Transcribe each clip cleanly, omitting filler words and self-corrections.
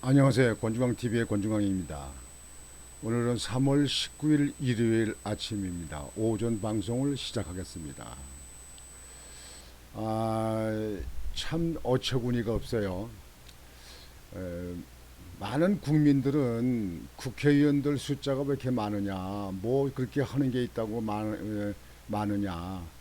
안녕하세요. 권중광TV의 권중광입니다. 오늘은 3월 19일 일요일 아침입니다. 오전 방송을 시작하겠습니다. 참 어처구니가 없어요. 에, 많은 국민들은 국회의원들 숫자가 왜 이렇게 많으냐, 뭐 그렇게 하는 게 있다고 많으냐,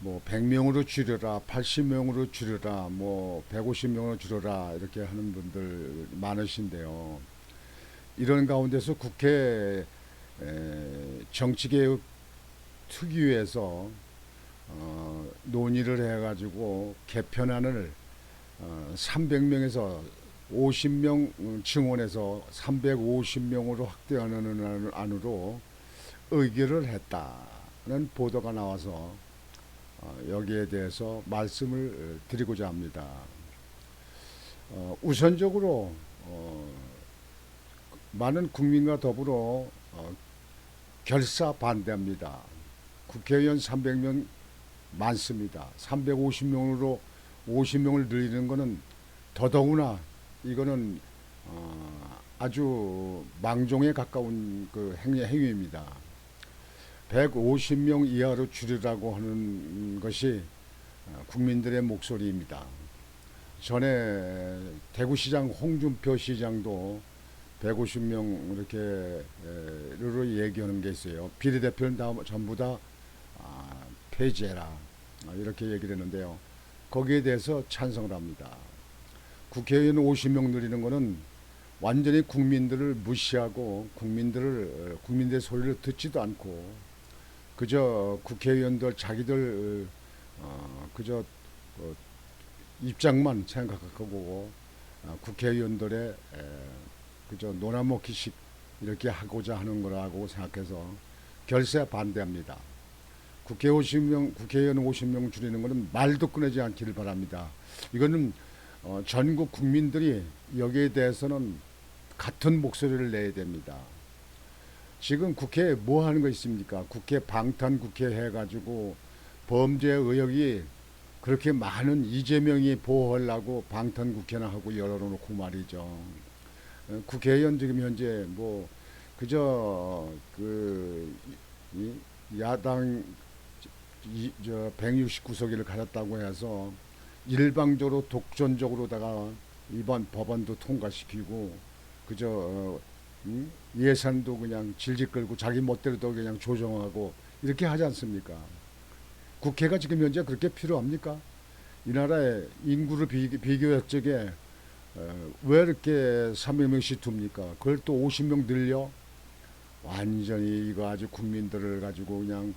뭐 100명으로 줄여라, 80명으로 줄여라, 뭐 150명으로 줄여라 이렇게 하는 분들 많으신데요. 이런 가운데서 국회 정치개혁 특위에서 논의를 해가지고 개편안을 300명에서 50명 증원해서 350명으로 확대하는 안으로 의결을 했다는 보도가 나와서 여기에 대해서 말씀을 드리고자 합니다. 우선적으로 많은 국민과 더불어 결사 반대합니다. 국회의원 300명 많습니다. 350명으로 50명을 늘리는 것은 더더구나 이거는 아주 망종에 가까운 그 행위입니다. 150명 이하로 줄이라고 하는 것이 국민들의 목소리입니다. 전에 대구시장 홍준표 시장도 150명 이렇게로 얘기하는 게 있어요. 비례대표는 다 전부 다 폐지해라 이렇게 얘기를 했는데요. 거기에 대해서 찬성을 합니다. 국회의원 50명 늘리는 것은 완전히 국민들을 무시하고 국민들의 소리를 듣지도 않고 그저 국회의원들 자기들 그저 입장만 생각하고 국회의원들의 그저 놀아먹기식 이렇게 하고자 하는 거라고 생각해서 결세 반대합니다. 국회의원 50명 줄이는 것은 말도 꺼내지 않기를 바랍니다. 이거는 전국 국민들이 여기에 대해서는 같은 목소리를 내야 됩니다. 지금 국회에 뭐 하는 거 있습니까? 국회 방탄 국회 해가지고 범죄 의혹이 그렇게 많은 이재명이 보호하려고 방탄 국회나 하고 열어놓고 말이죠. 국회의원 지금 현재 뭐 그저 그 야당 169석을 가졌다고 해서 일방적으로 독점적으로다가 이번 법안도 통과시키고 그저 예산도 그냥 질질 끌고 자기 멋대로도 그냥 조정하고 이렇게 하지 않습니까? 국회가 지금 현재 그렇게 필요합니까? 이 나라의 인구를 비교적에 왜 이렇게 300명씩 둡니까? 그걸 또 50명 늘려? 완전히 이거 아주 국민들을 가지고 그냥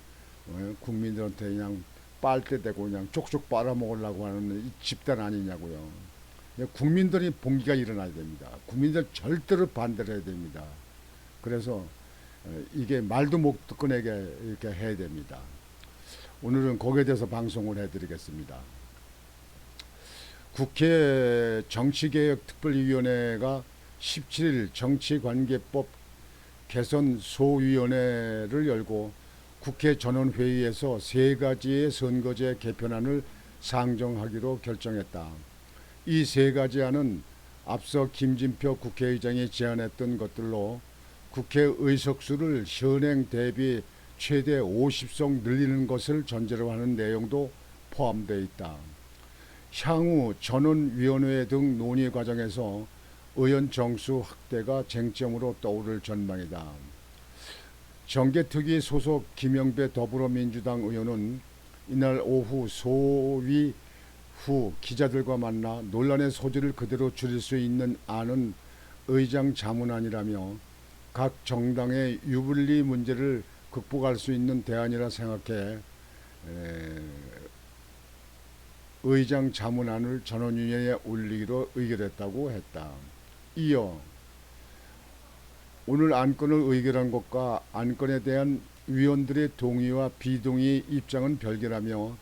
국민들한테 그냥 빨대 대고 그냥 쪽쪽 빨아먹으려고 하는 이 집단 아니냐고요. 국민들이 봉기가 일어나야 됩니다. 국민들 절대로 반대를 해야 됩니다. 그래서 이게 말도 못 꺼내게 이렇게 해야 됩니다. 오늘은 거기에 대해서 방송을 해드리겠습니다. 국회 정치개혁특별위원회가 17일 정치관계법 개선 소위원회를 열고 국회 전원회의에서 세 가지의 선거제 개편안을 상정하기로 결정했다. 이 세 가지 안은 앞서 김진표 국회의장이 제안했던 것들로 국회 의석수를 현행 대비 최대 50석 늘리는 것을 전제로 하는 내용도 포함되어 있다. 향후 전원위원회 등 논의 과정에서 의원 정수 확대가 쟁점으로 떠오를 전망이다. 정개특위 소속 김영배 더불어민주당 의원은 이날 오후 소위 후 기자들과 만나 논란의 소지를 그대로 줄일 수 있는 안은 의장 자문안이라며 각 정당의 유불리 문제를 극복할 수 있는 대안이라 생각해 의장 자문안을 전원위원회에 올리기로 의결했다고 했다. 이어 오늘 안건을 의결한 것과 안건에 대한 위원들의 동의와 비동의 입장은 별개라며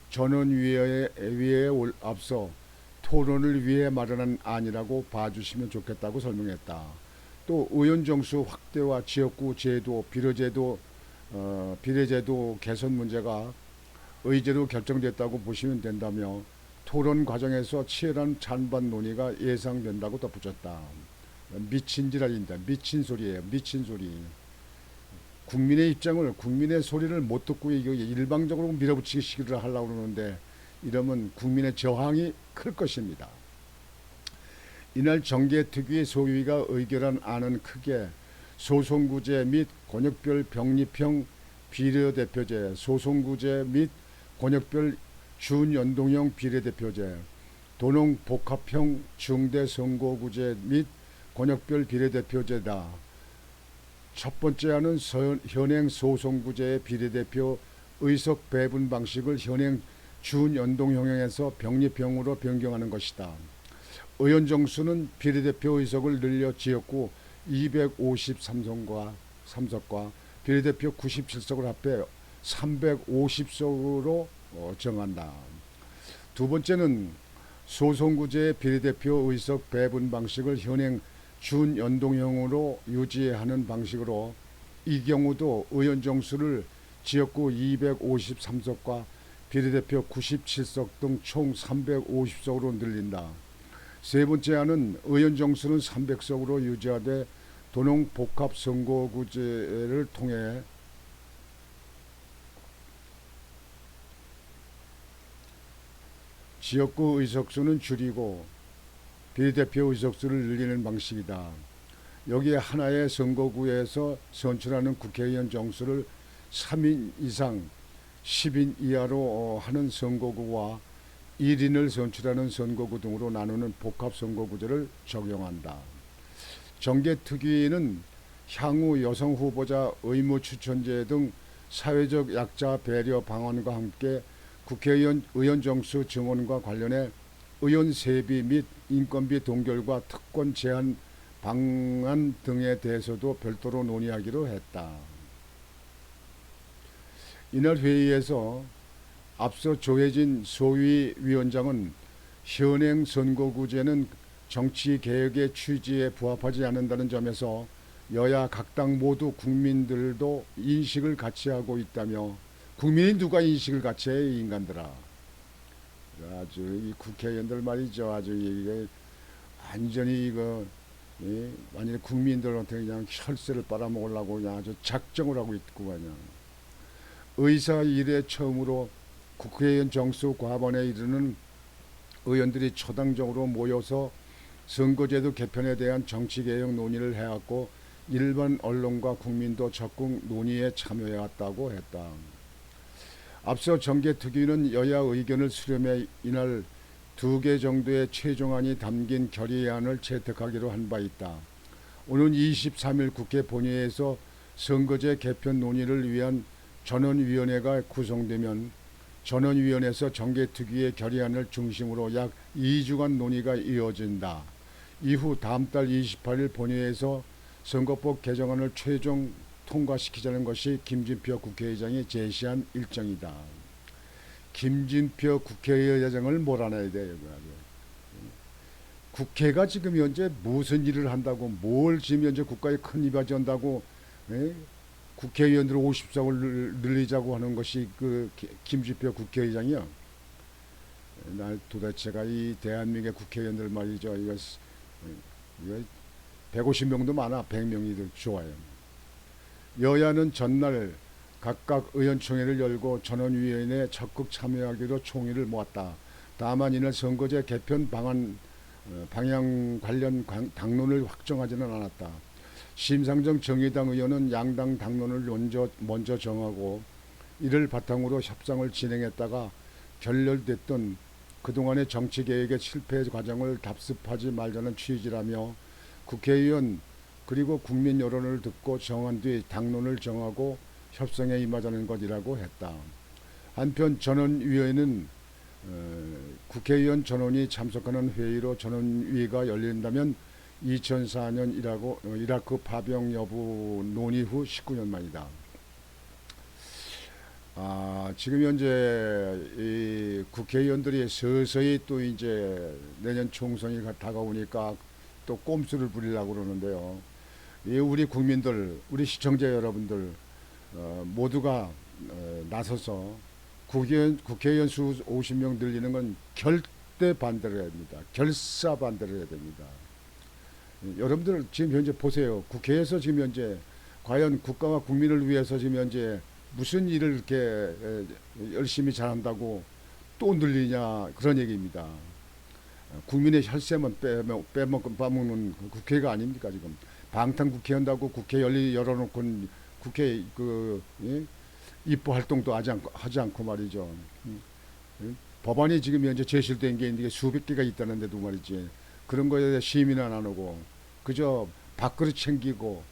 전원위원회에 앞서 토론을 위해 마련한 안이라고 봐주시면 좋겠다고 설명했다. 또 의원 정수 확대와 지역구 제도, 비례제도 개선 문제가 의제로 결정됐다고 보시면 된다며 토론 과정에서 치열한 찬반 논의가 예상된다고 덧붙였다. 미친 지랄입니다. 미친 소리예요. 미친 소리. 국민의 입장을, 국민의 소리를 못 듣고 이거 일방적으로 밀어붙이기를 하려고 그러는데, 이러면 국민의 저항이 클 것입니다. 이날 정계특위 소위가 의결한 안은 크게 소송구제 및 권역별 병립형 비례대표제, 소송구제 및 권역별 준연동형 비례대표제, 도농복합형 중대선거구제 및 권역별 비례대표제다. 첫 번째 안은 현행 소송구제의 비례대표 의석 배분 방식을 현행 준연동형에서 병립형으로 변경하는 것이다. 의원 정수는 비례대표 의석을 늘려 지역구 253석과 비례대표 97석을 합해 350석으로 정한다. 두 번째는 소송구제의 비례대표 의석 배분 방식을 현행 준연동형으로 유지하는 방식으로, 이 경우도 의원 정수를 지역구 253석과 비례대표 97석 등 총 350석으로 늘린다. 세 번째 안은 의원 정수는 300석으로 유지하되 도농복합선거구제를 통해 지역구 의석수는 줄이고 비례대표 의석수를 늘리는 방식이다. 여기에 하나의 선거구에서 선출하는 국회의원 정수를 3인 이상 10인 이하로 하는 선거구와 1인을 선출하는 선거구 등으로 나누는 복합선거구제를 적용한다. 정계특위는 향후 여성 후보자 의무추천제 등 사회적 약자 배려 방안과 함께 국회의원 의원 정수 증원과 관련해 의원 세비 및 인건비 동결과 특권 제한 방안 등에 대해서도 별도로 논의하기로 했다. 이날 회의에서 앞서 조혜진 소위위원장은 현행 선거구제는 정치개혁의 취지에 부합하지 않는다는 점에서 여야 각 당 모두 국민들도 인식을 같이 하고 있다며, 국민이 누가 인식을 같이 해, 이 인간들아. 아주 이 국회의원들 말이죠. 아주 이게 완전히 이거 완전히 국민들한테 그냥 혈세를 빨아먹으려고 그냥 아주 작정을 하고 있고, 그냥 의사 이래 처음으로 국회의원 정수 과반에 이르는 의원들이 초당적으로 모여서 선거제도 개편에 대한 정치개혁 논의를 해왔고, 일반 언론과 국민도 적극 논의에 참여해왔다고 했다. 앞서 정계특위는 여야 의견을 수렴해 이날 2개 정도의 최종안이 담긴 결의안을 채택하기로 한 바 있다. 오는 23일 국회 본회의에서 선거제 개편 논의를 위한 전원위원회가 구성되면 전원위원회에서 정계특위의 결의안을 중심으로 약 2주간 논의가 이어진다. 이후 다음 달 28일 본회의에서 선거법 개정안을 최종 통과시키자는 것이 김진표 국회의장이 제시한 일정이다. 김진표 국회의장을 몰아내야 돼요. 국회가 지금 현재 무슨 일을 한다고, 뭘 지금 현재 국가에 큰 이바지 한다고 국회의원들 50석을 늘리자고 하는 것이 그 김진표 국회의장이요. 나 도대체가 이 대한민국의 국회의원들 말이죠. 이거 150명도 많아. 100명이 좋아요. 여야는 전날 각각 의원총회를 열고 전원위원회에 적극 참여하기로 총의를 모았다. 다만 이날 선거제 개편 방향 관련 당론을 확정하지는 않았다. 심상정 정의당 의원은 양당 당론을 먼저 정하고 이를 바탕으로 협상을 진행했다가 결렬됐던 그동안의 정치개혁의 실패 과정을 답습하지 말자는 취지라며, 국회의원 그리고 국민 여론을 듣고 정한 뒤 당론을 정하고 협상에 임하자는 것이라고 했다. 한편 전원위원회는 국회의원 전원이 참석하는 회의로 전원위가 열린다면 2004년 이라크 파병 여부 논의 후 19년 만이다. 지금 현재 이 국회의원들이 서서히 또 이제 내년 총선이 다가오니까 또 꼼수를 부리려고 그러는데요. 우리 국민들, 우리 시청자 여러분들 모두가 나서서 국회의원 수 50명 늘리는 건 절대 반대를 해야 됩니다. 결사 반대를 해야 됩니다. 여러분들 지금 현재 보세요. 국회에서 지금 현재 과연 국가와 국민을 위해서 지금 현재 무슨 일을 이렇게 열심히 잘한다고 또 늘리냐 그런 얘기입니다. 국민의 혈세만 빼먹는 국회가 아닙니까 지금. 방탄 국회 한다고 국회 열어놓고 국회 예? 입법 활동도 하지 않고 말이죠. 법안이 지금 현재 제실된 게 이게 수백 개가 있다는데도 말이지. 그런 거에 대해 시민은 안 하고 그저 밥그릇 챙기고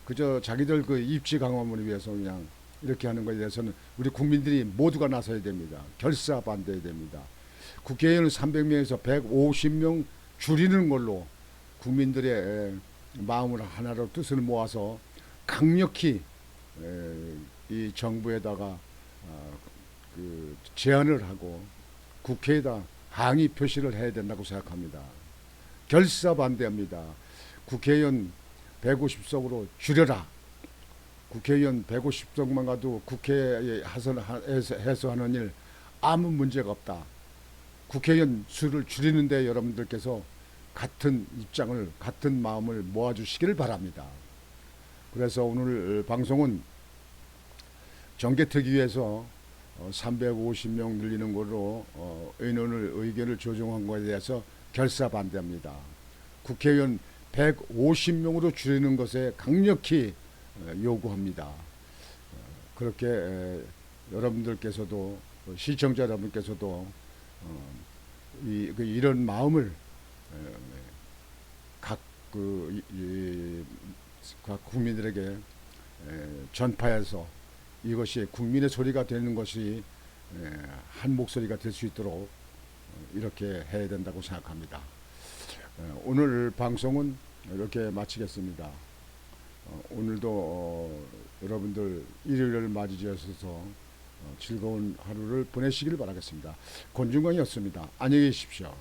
그저 자기들 그 입지 강화문을 위해서 그냥 이렇게 하는 것에 대해서는 우리 국민들이 모두가 나서야 됩니다. 결사 반대해야 됩니다. 국회의원 300명에서 150명 줄이는 걸로 국민들의 마음을 하나로 뜻을 모아서 강력히 이 정부에다가 그 제안을 하고 국회에다 항의 표시를 해야 된다고 생각합니다. 결사 반대합니다. 국회의원 150석으로 줄여라. 국회의원 150석만 가도 국회에 해소하는 일 아무 문제가 없다. 국회의원 수를 줄이는데 여러분들께서 같은 입장을 같은 마음을 모아주시기를 바랍니다. 그래서 오늘 방송은 정개특위에서 350명 늘리는 걸로 의견을 조정한 것에 대해서 결사 반대합니다. 국회의원 150명으로 줄이는 것에 강력히 요구합니다. 그렇게 여러분들께서도 시청자 여러분께서도 이런 마음을 각 국민들에게 전파해서 이것이 국민의 소리가 되는 것이 한 목소리가 될 수 있도록 이렇게 해야 된다고 생각합니다. 오늘 방송은 이렇게 마치겠습니다. 오늘도 여러분들 일요일을 맞이하셔서 즐거운 하루를 보내시길 바라겠습니다. 권중광이었습니다. 안녕히 계십시오.